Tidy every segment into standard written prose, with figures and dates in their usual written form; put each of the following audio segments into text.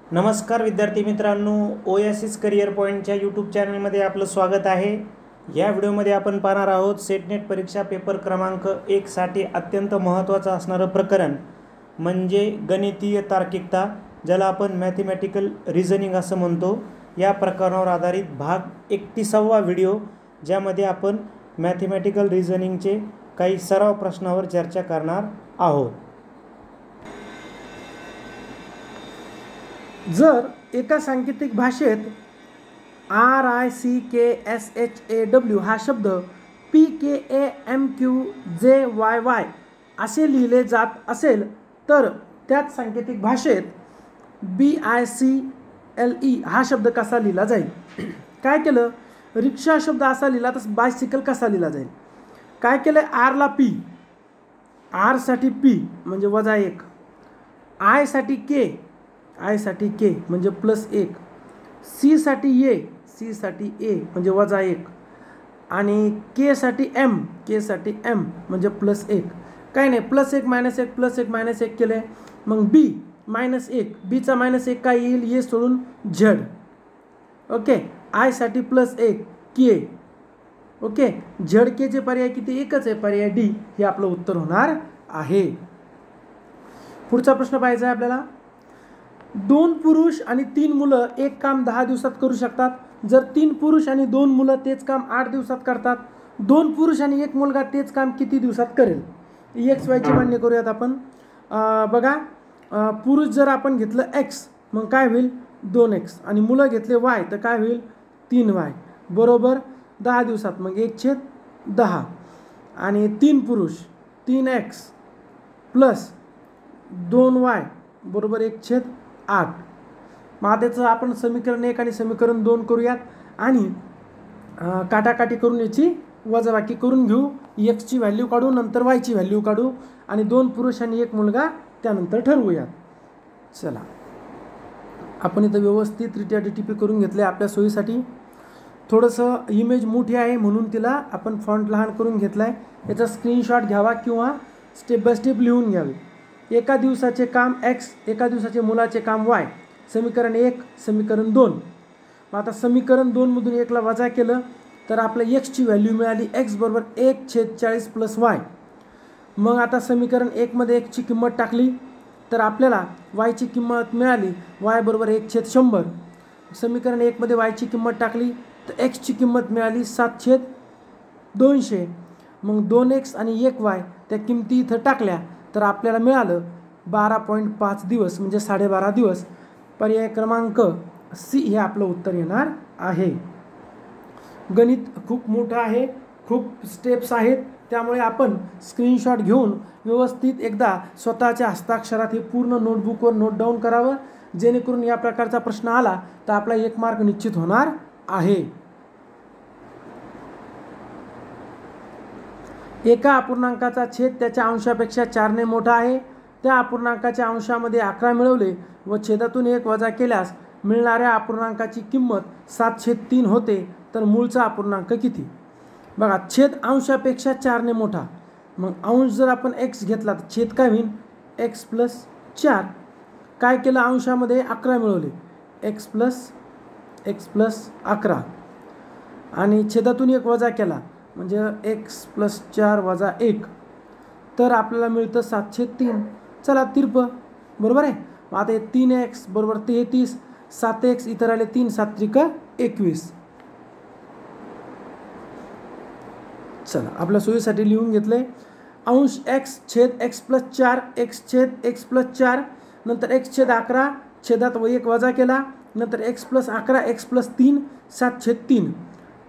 नमस्कार विद्यार्थी मित्रांनो, ओएसिस करिअर पॉईंटच्या यूट्यूब चॅनलमध्ये आपलं स्वागत आहे। या व्हिडिओमध्ये आपण पाहणार आहोत सेट नेट परीक्षा पेपर क्रमांक 1 साठी अत्यंत महत्त्वाचं असणारं प्रकरण म्हणजे गणितीय तार्किकता, ज्याला आपण मॅथमॅटिकल रिझनिंग असं म्हणतो। या प्रकरणावर आधारित भाग 31वा व्हिडिओ, ज्यामध्ये आपण मॅथमॅटिकल रिझनिंगचे काही सराव प्रश्नावर चर्चा करणार आहोत। जर एका सांकेतिक भाषेत RICKSHAW हा शब्द PKAMQJYY असे लिहिले जात असेल तर त्याच सांकेतिक भाषेत BICLE हा शब्द कसा लिहिला जाईल? काय केलं? रिक्षा शब्द असा लिहिला तर बायसिकल कसा लिहिला जाईल? काय केलं? R ला P, R साठी P म्हणजे -1, I साठी K म्हणजे +1, C साठी A म्हणजे -1 आणि K साठी M म्हणजे +1। काय नाही, +1 -1 केले। मग B -1, B चा -1 काय येईल? ये सोडून Z। ओके, I साठी +1 K। ओके, ZK चे पर्याय किती? एकच आहे, पर्याय D हे आपलं उत्तर होणार आहे। पुढचा प्रश्न पाहायचा आहे आपल्याला। 2 पुरुष आणि 3 मुलं एक काम 10 दिवसात करू शकतात। जर 3 पुरुष आणि 2 मुलं तेच काम 8 दिवसात करतात, 2 पुरुष आणि 1 मुलगा तेच काम किती दिवसात करेल? XY ची मांडणी करूयात आपण। बघा, पुरुष जर आपण घेतलं X मग काय होईल? 2X आणि मुलं घेतले Y तर काय होईल? 3Y बरोबर 10 दिवसात मग 1/10 आणि 3 पुरुष 3X प्लस 2Y बरोबर 1/8। मग त्याचं आपण समीकरण 1 आणि समीकरण 2 करूयात आणि काटाकाटी करून याची वजाबाकी करून घेऊ। X ची व्हॅल्यू काढू, नंतर Y ची व्हॅल्यू काढू आणि 2 पुरुष आणि 1 मुलगा त्यानंतर ठरवूयात। चला, आपण इथं व्यवस्थित DTP करून घेतले आपल्या सोयीसाठी। थोडंसं इमेज मोठी आहे म्हणून तिला आपण फॉन्ट लहान करून घेतला आहे। याचा स्क्रीनशॉट घ्यावा किंवा स्टेप बाय स्टेप लिहून घ्यावे। एका दिवसाचे काम X, एका दिवसाचे मुलाचे काम Y, समीकरण 1 समीकरण 2। मग आता समीकरण 2 मधून 1 ला वजा केलं तर आपल्या X ची व्हॅल्यू मिळाली X बरोबर 1/40 + Y। मग आता समीकरण 1 मध्ये X ची किंमत टाकली तर आपल्याला Y ची किंमत मिळाली Y बरोबर 1/100। समीकरण 1 मध्ये Y ची किंमत टाकली तर X ची किंमत मिळाली 7/200। मग 2X आणि 1Y त्या किमती इथं टाकल्या तर आपल्याला मिळालं 12.5 दिवस म्हणजे 12.5 दिवस। पर्याय क्रमांक C हे आपलं उत्तर येणार आहे। गणित खूप मोठं आहे, खूप स्टेप्स आहेत, त्यामुळे आपण स्क्रीनशॉट घेऊन व्यवस्थित एकदा स्वतःच्या हस्ताक्षरात हे पूर्ण नोटबुकवर नोट डाऊन करावं, जेणेकरून या प्रकारचा प्रश्न आला तर आपला 1 मार्क निश्चित होणार आहे। एका अपूर्णांकाचा छेद त्याच्या अंशापेक्षा 4 ने मोठा आहे। त्या अपूर्णांकाच्या अंशामध्ये 11 मिळवले व छेदातून 1 वजा केल्यास मिळणाऱ्या अपूर्णांकाची किंमत 7/3 होते, तर मूळचा अपूर्णांक किती? बघा, छेद अंशापेक्षा 4 ने मोठा, मग अंश जर आपण X घेतला तर छेद काय होईल? X + 4। काय केलं? अंशामध्ये 11 मिळवले, X + 11 आणि छेदातून 1 वजा केला म्हणजे X + 4 - 1 तर आपल्याला मिळतं 7/3। चला, तिरपं बरोबर आहे। मग आता 3X बरोबर 33, 7X इतर आले 3, 7 त्रिक 21। चला, आपल्या सोयीसाठी लिहून घेतले। अंश X छेद X + 4, X छेद X + 4, नंतर X/11 छेदात 1 वजा केला, नंतर X + 11 X + 3 7/3।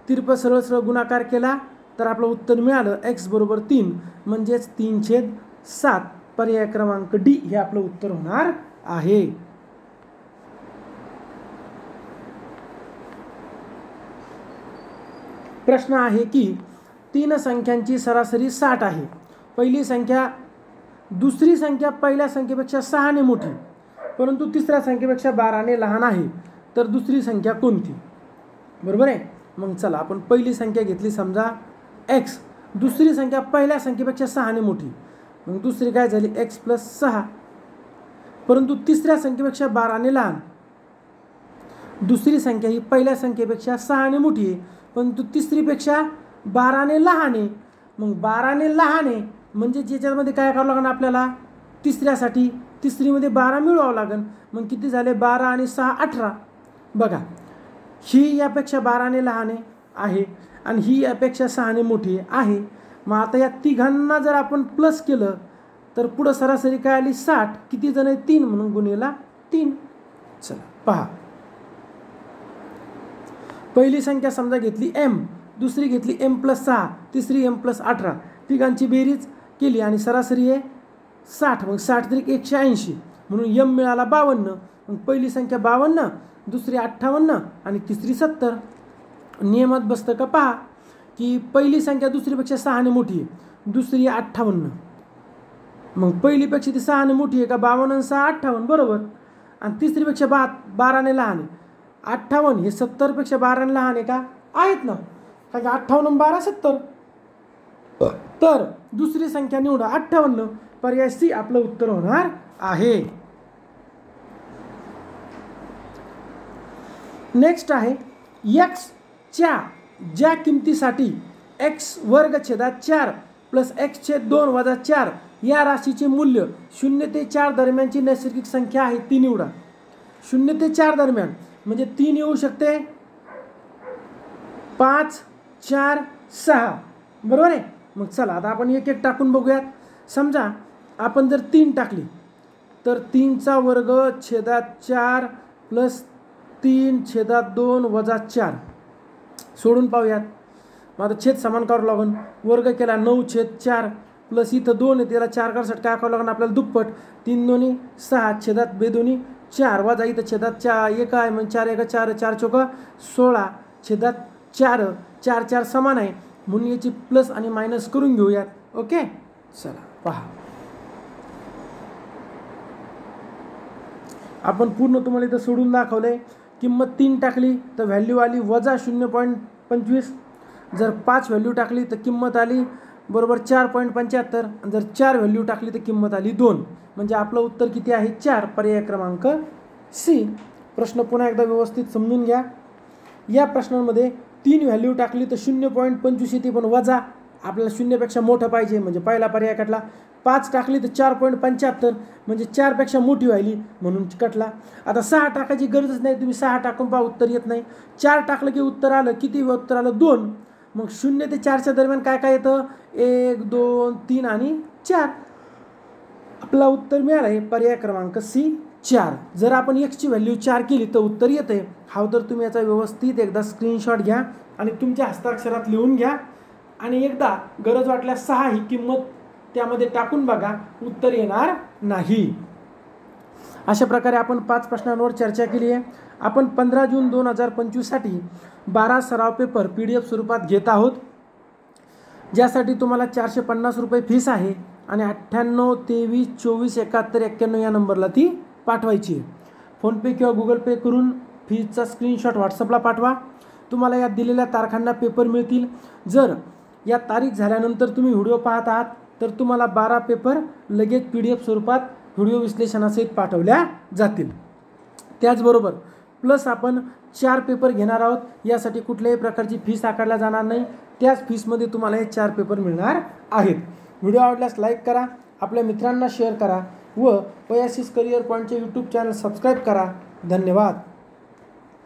तिरपं सरळ गुणाकार केला तर आपलं उत्तर मिळालं X बरोबर 3 म्हणजेच 3/7। पर्याय क्रमांक D हे आपलं उत्तर होणार आहे। प्रश्न आहे की 3 संख्यांची सरासरी 60 आहे। पहिली संख्या दुसरी संख्या पहिल्या संख्येपेक्षा 6 ने मोठी, परंतु तिसऱ्या संख्येपेक्षा 12 ने लहान आहे, तर दुसरी संख्या कोणती? बरोबर आहे। मग चला, आपण पहिली संख्या घेतली समजा X, दुसरी संख्या पहिल्या संख्येपेक्षा 6 ने मोठी, मग दुसरी काय झाली? X + 6। परंतु तिसऱ्या संख्येपेक्षा 12 ने लहान, दुसरी संख्या ही पहिल्या संख्येपेक्षा 6ने मोठी आहे, परंतु तिसरीपेक्षा 12ने लहान आहे. मग 12ने लहान आहे म्हणजे ज्याच्यामध्ये काय करावं लागेल आपल्याला, तिसऱ्यासाठी तिसरीमध्ये 12 मिळवावं लागेल. मग किती झाले, 12 आणि 6 18. बघा, ही यापेक्षा 12ने लहान आहे आणि ही यापेक्षा 6ने मोठी आहे. मग आता या तिघांना जर आपण प्लस केलं तर पुढं सरासरी काय आली, 60. किती जण आहे, 3, म्हणून गुणिला 3. चला पहा, पहिली संख्या समजा घेतली m, दुसरी घेतली m+6, तिसरी m+18. तिघांची बेरीज केली आणि सरासरी आहे 60. मग 60 तरी 180, म्हणून m मिळाला 52. मग पहिली संख्या 52, दुसरी 58 आणि तिसरी 70. नियमात बसतं का पहा, की पहिली संख्या दुसरीपेक्षा 6ने मोठी आहे, दुसरी 58. मग पहिलीपेक्षा ती 6ने मोठी आहे का, 52 आणि 6 58 बरोबर. आणि तिसरीपेक्षा 12ने लहान आहे. 58 हे 70पेक्षा 12ने लहान आहे का, आहेत ना, कारण 58 आणि 12 70. तर दुसरी संख्या निवडा 58. पर्याय सी आपलं उत्तर होणार आहे. नेक्स्ट आहे, x च्या ज्या किमतीसाठी x² 4 + x/2 - 4 या राशीचे मूल्य 0 ते 4 दरम्यानची नैसर्गिक संख्या आहे ती निवडा. 0 ते 4 दरम्यान म्हणजे 3 येऊ शकते, 5 4 6 बरोबर आहे. मग चला आता आपण एक एक टाकून बघूयात. समजा आपण जर 3 टाकली तर 3चा वर्ग छेदात 4 + 3/2 - 4 सोडून पाहूयात. मग आता छेद समान करावं लागेल. वर्ग केला 9/4 प्लस इथं 2 आहे, त्याला 4 करायसाठी काय करावं लागेल आपल्याला, दुप्पट. 3 2 6 छेदात 2 2 4 वजा इथं छेदात 1 आहे, म्हणजे 4 1 4 4 चौक 16 छेदात 4 4 4 समान आहे, म्हणून याची प्लस आणि मायनस करून घेऊयात. ओके, चला पहा, आपण पूर्ण तुम्हाला इथं सोडून दाखवलंय. किंमत 3 टाकली तर व्हॅल्यू आली वजा 0.25. जर 5 व्हॅल्यू टाकली तर किंमत आली बरोबर 4.75. जर 4 व्हॅल्यू टाकली तर किंमत आली 2. म्हणजे आपलं उत्तर किती आहे, 4. पर्याय क्रमांक सी. प्रश्न पुन्हा एकदा व्यवस्थित समजून घ्या. या प्रश्नांमध्ये 3 व्हॅल्यू टाकली तर 0.25 येते, पण वजा आपल्याला 0पेक्षा मोठं पाहिजे, म्हणजे पहिला पर्याय कटला. 5 टाकली तर 4.75 म्हणजे 4पेक्षा मोठी व्हायली, म्हणून कटला. आता 6 टाकायची गरजच नाही, तुम्ही 6 टाकून पहा, उत्तर येत नाही. 4 टाकलं की उत्तर आलं, किती उत्तर आलं, 2. मग 0 ते 4च्या दरम्यान काय काय येतं, 1 2 3 आणि 4. आपला उत्तर मिळालं आहे पर्याय क्रमांक सी 4. जर आपण x ची व्हॅल्यू 4 केली तर उत्तर येते. हा तर तुम्ही याचा व्यवस्थित एकदा स्क्रीनशॉट घ्या आणि तुमच्या हस्ताक्षरात लिहून घ्या आणि एकदा गरज वाटल्यास 6 ही किंमत त्यामध्ये टाकून बघा, उत्तर येणार नाही. अशा प्रकारे आपण 5 प्रश्नांवर चर्चा केली आहे. आपण 15 जून 2025 साठी 12 सराव पेपर PDF स्वरूपात घेत आहोत, ज्यासाठी तुम्हाला 450 रुपये फीस आहे आणि 98 23 24 71 91 या नंबरला ती पाठवायची आहे. फोनपे किंवा गुगल पे करून फीसचा स्क्रीनशॉट व्हॉट्सअपला पाठवा. तुम्हाला या दिलेल्या तारखांना पेपर मिळतील. जर या तारीख झाल्यानंतर तुम्ही व्हिडिओ पाहत आहात तर तुम्हाला 12 पेपर लगेच PDF स्वरूपात व्हिडिओ विश्लेषणासहित पाठवल्या जातील. त्याचबरोबर प्लस आपण 4 पेपर घेणार आहोत, यासाठी कुठल्याही प्रकारची फीस आकारल्या जाणार नाही. त्याच फीसमध्ये तुम्हाला हे 4 पेपर मिळणार आहेत. व्हिडिओ आवडल्यास लाईक करा, आपल्या मित्रांना शेअर करा व ओएसिस करिअर पॉईंटचे YouTube चॅनल सबस्क्राईब करा. धन्यवाद.